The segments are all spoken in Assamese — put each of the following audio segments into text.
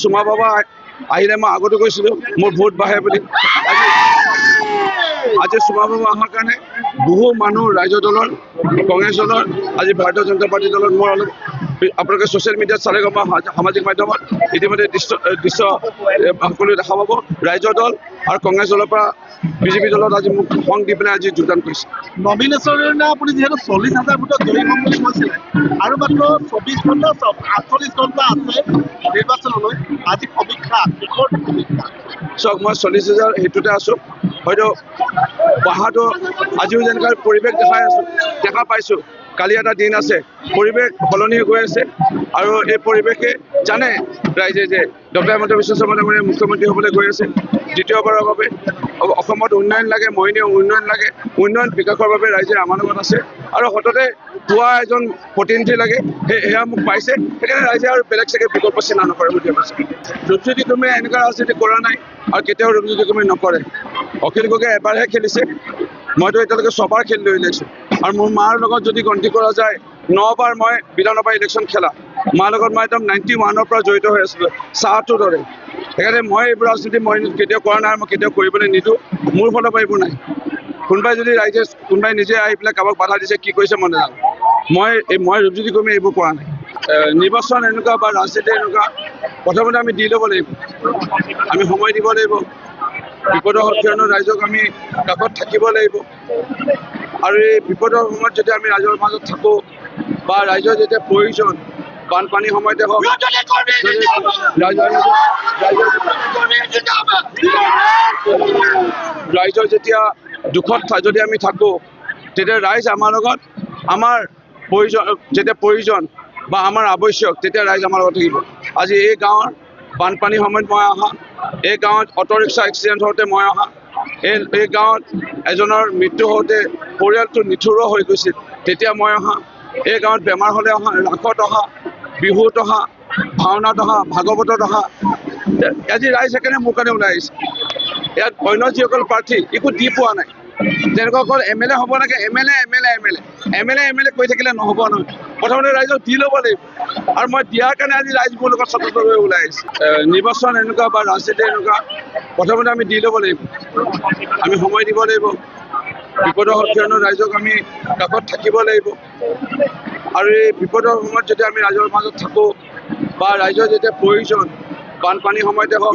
সুমা বাবা আহিলে মই আগতে কৈছিলোঁ মোৰ ভোট বাঢ়ে বুলি। আজি সুমা বাবা অহাৰ কাৰণে বহু মানুহ ৰাইজৰ দলৰ কংগ্ৰেছ দলৰ আজি ভাৰতীয় জনতা পাৰ্টি দলত মোৰ অলপ আপোনালোকে ছ'চিয়েল মিডিয়াত চালে গম পাব, সামাজিক মাধ্যমত ইতিমধ্যে দৃশ্য সকলোৱে দেখা পাব। ৰাইজৰ দল আৰু কংগ্ৰেছ দলৰ পৰা বিজেপি দলত আজি মোক সংগ দি পেলাই আজি যোগদান কৰিছে। নমিনেশ্যনৰ দিনা আপুনি যিহেতু 40,000 ভোটত জয়ী হ'ম বুলি কৈছিলে আৰু মাত্ৰ 48 ঘণ্টা আছে নিৰ্বাচনলৈ, আজি সমীক্ষা কিহৰ সমীক্ষা? চাওক, মই 40,000 সেইটোতে আছোঁ, হয়তো বহাটো আজিও যেনেকুৱা পৰিৱেশ দেখা পাইছোঁ। কালি এটা দিন আছে, পৰিৱেশ সলনি হৈ গৈ আছে আৰু এই পৰিৱেশে জানে ৰাইজে যে ডক্টৰ হিমন্ত বিশ্ব শৰ্মা ডাঙৰীয়া মুখ্যমন্ত্ৰী হ'বলৈ গৈ আছে দ্বিতীয়বাৰৰ বাবে। অসমত উন্নয়ন লাগে, মহিনীয় উন্নয়ন লাগে, উন্নয়ন বিকাশৰ বাবে ৰাইজে আমাৰ লগত আছে আৰু সততে পুৱা এজন প্ৰতিনিধি লাগে, সেয়া মোক পাইছে। সেইকাৰণে ৰাইজে আৰু বেলেগ চাগে বিকল্প চিন্তা নকৰে বুলি ভাবিছে। ৰূপজ্যোতি কুৰ্মীয়ে এনেকুৱা ৰাজনীতি কৰা নাই আৰু কেতিয়াও ৰূপজ্যোতি কুৰ্মী নকৰে। অখিল গগৈয়ে এবাৰহে খেলিছে, মইতো এতিয়ালৈকে 6 বাৰ খেলি লৈ লৈছোঁ আৰু মোৰ মাৰ লগত যদি গন্তি কৰা যায় 9 বাৰ মই বিধানসভা ইলেকশ্যন খেলা। মাৰ লগত মই একদম 91ৰ পৰা জড়িত হৈ আছিলোঁ চাহটোৰ দৰে। সেইকাৰণে মই এইবোৰ ৰাজনীতি মই কেতিয়াও কৰা নাই, মই কেতিয়াও কৰিবলৈ নিদিওঁ। মোৰ ফালৰ পৰা এইবোৰ নাই। কোনোবাই নিজে আহি পেলাই কাৰোবাক বাধা দিছে, কি কৰিছে মই নাজানো। মই ৰূপজ্যোতি কুৰ্মী এইবোৰ কৰা নাই। নিৰ্বাচন এনেকুৱা বা ৰাজনীতি এনেকুৱা, প্ৰথমতে আমি দি ল'ব লাগিব, আমি সময় দিব লাগিব। বিপদৰ সময়ত ৰাইজক আমি কাষত থাকিব লাগিব আৰু এই বিপদৰ সময়ত যদি আমি ৰাইজৰ মাজত থাকোঁ বা ৰাইজৰ যেতিয়া প্ৰয়োজন, বানপানীৰ সময়তে হওক, ৰাইজৰ যেতিয়া দুখত যদি আমি থাকোঁ, তেতিয়া ৰাইজ আমাৰ লগত, আমাৰ যেতিয়া প্ৰয়োজন বা আমাৰ আৱশ্যক, তেতিয়া ৰাইজ আমাৰ লগত থাকিব। আজি এই গাঁৱৰ বানপানীৰ সময়ত মই অহা, এই গাঁৱত অটো ৰিক্সা এক্সিডেণ্ট হওঁতে মই অহা, এই গাঁৱত এজনৰ মৃত্যু হওঁতে পৰিয়ালটো নিথৰুৱা হৈ গৈছিল, তেতিয়া মই অহা, এই গাঁৱত বেমাৰ হ'লে অহা, ৰাসত অহা, বিহুত অহা, ভাওনাত অহা, ভাগৱতত অহা। আজি ৰাইজ সেইকাৰণে মোৰ কাৰণে ওলাই আহিছে। ইয়াত অন্য যিসকল প্ৰাৰ্থী একো দি পোৱা নাই। যেনেকুৱা অকল MLA হ'ব লাগে, MLA কৈ থাকিলে নহ'ব নহয়। প্ৰথমতে ৰাইজক দি ল'ব লাগিব আৰু মই দিয়াৰ কাৰণে আজি ৰাইজ মোৰ লগত স্বতন্ত্ৰভাৱে ওলাই আহিছে। নিৰ্বাচন এনেকুৱা বা ৰাজনীতি এনেকুৱা, প্ৰথমতে আমি দি ল'ব লাগিব, আমি সময় দিব লাগিব। বিপদৰ সময়ত ৰাইজক আমি কাষত থাকিব লাগিব আৰু এই বিপদৰ সময়ত যদি আমি ৰাইজৰ মাজত থাকোঁ বা ৰাইজৰ যেতিয়া প্ৰয়োজন, বানপানীৰ সময়তে হওক,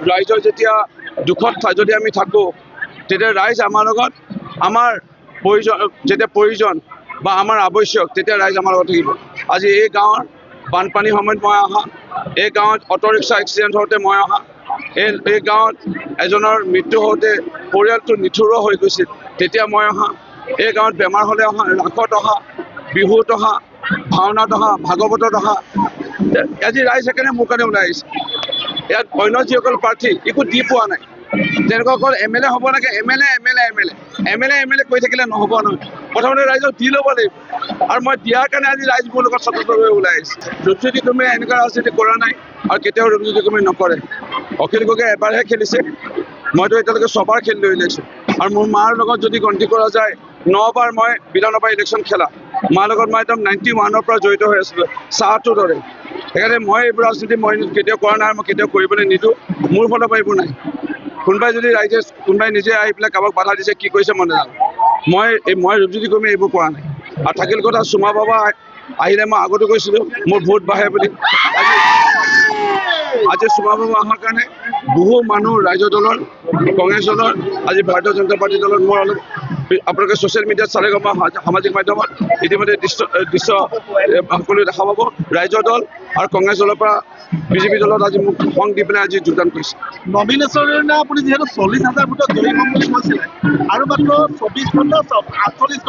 ৰাইজৰ যেতিয়া দুখত যদি আমি থাকোঁ, তেতিয়া ৰাইজ আমাৰ লগত, আমাৰ যেতিয়া প্ৰয়োজন বা আমাৰ আৱশ্যক, তেতিয়া ৰাইজ আমাৰ লগত থাকিব। আজি এই গাঁৱৰ বানপানীৰ সময়ত মই অহা, এই গাঁৱত অটো ৰিক্সা এক্সিডেণ্ট হওঁতে মই অহা, এই গাঁৱত এজনৰ মৃত্যু হওঁতে পৰিয়ালটো নিথৰুৱা হৈ গৈছিল, তেতিয়া মই অহা, এই গাঁৱত বেমাৰ হ'লে অহা, ৰাসত অহা, বিহুত অহা, ভাওনাত অহা, ভাগৱতত অহা। আজি ৰাইজ সেইকাৰণে মোৰ কাৰণে ওলাই আহিছে। ইয়াত অন্য যিসকল প্ৰাৰ্থী একো দি পোৱা নাই। যেনেকুৱা অকল MLA হ'ব লাগে, MLA কৈ থাকিলে নহ'ব নহয়। প্ৰথমতে ৰাইজক দি ল'ব লাগিব আৰু মই দিয়াৰ কাৰণে আজি ৰাইজ মোৰ লগত স্বতন্ত্ৰভাৱে ওলাই আহিছে। ৰূপজ্যোতি কুৰ্মীয়ে এনেকুৱা ৰাজনীতি কৰা নাই আৰু কেতিয়াও ৰূপজ্যোতি কুৰ্মী নকৰে। অখিল গগৈয়ে এবাৰহে খেলিছে, মইতো এতিয়ালৈকে 6 বাৰ খেলি লৈ লৈছোঁ আৰু মোৰ মাৰ লগত যদি গন্তি কৰা যায় 9 বাৰ মই বিধানসভা ইলেকশ্যন খেলা। মাৰ লগত মই একদম 91ৰ পৰা জড়িত হৈ আছিলোঁ চাহটোৰ দৰে। সেইকাৰণে মই এইবোৰ ৰাজনীতি মই কেতিয়াও কৰা নাই, মই কেতিয়াও কৰিবলৈ নিদিওঁ। মোৰ ফালৰ পৰা এইবোৰ নাই। কোনোবাই নিজে আহি পেলাই কাৰোবাক বাধা দিছে, কি কৰিছে মই নাজানো। মই ৰূপজ্যোতি কুৰ্মী এইবোৰ কৰা নাই। আৰু থাকিল কথা, সুমা বাবা আহিলে মই আগতে কৈছিলোঁ মোৰ ভোট বাঢ়ে বুলি। আজি সুমা বাবা অহাৰ কাৰণে বহু মানুহ ৰাইজৰ দলৰ, কংগ্ৰেছ দলৰ, আজি ভাৰতীয় জনতা পাৰ্টি দলত মোৰ অলপ আপোনালোকে ছ'চিয়েল মিডিয়াত চালে গম পাব, সামাজিক মাধ্যমত ইতিমধ্যে দৃশ্য সকলোৱে দেখা পাব। ৰাইজৰ দল আৰু কংগ্ৰেছ দলৰ পৰা বিজেপি দলত আজি মোক সংগ দি পেলাই আজি যোগদান কৰিছে। নমিনেশ্যনৰ দিনা আপুনি যিহেতু 40,000 ভোটত জয়ী হ'ম বুলি কৈছিলে আৰু মাত্ৰ 48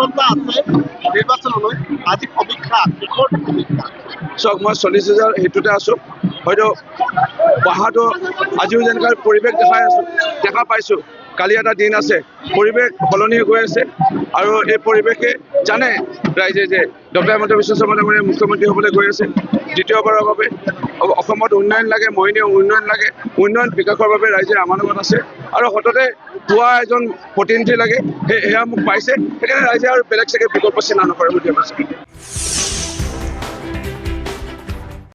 ঘণ্টা আছে নিৰ্বাচনলৈ, আজি সমীক্ষা কিহৰ সমীক্ষা? চাওক, মই 40,000 সেইটোতে আছোঁ, হয়তো বহাটো আজিও যেনেকুৱা পৰিৱেশ দেখা পাইছোঁ। কালি এটা দিন আছে, পৰিৱেশ সলনি হৈ গৈ আছে আৰু এই পৰিৱেশে জানে ৰাইজে যে ডক্টৰ হিমন্ত বিশ্ব শৰ্মা ডাঙৰীয়া মুখ্যমন্ত্ৰী হ'বলৈ গৈ আছে দ্বিতীয়বাৰৰ বাবে। অসমত উন্নয়ন লাগে, মহনীয় উন্নয়ন লাগে, উন্নয়ন বিকাশৰ বাবে ৰাইজে আমাৰ লগত আছে আৰু সততে পুৱা এজন প্ৰতিনিধি লাগে, সেয়া মোক পাইছে, সেইকাৰণে ৰাইজে আৰু বেলেগ চাগে বিকল্প চিন্তা নকৰে বুলি ভাবিছোঁ।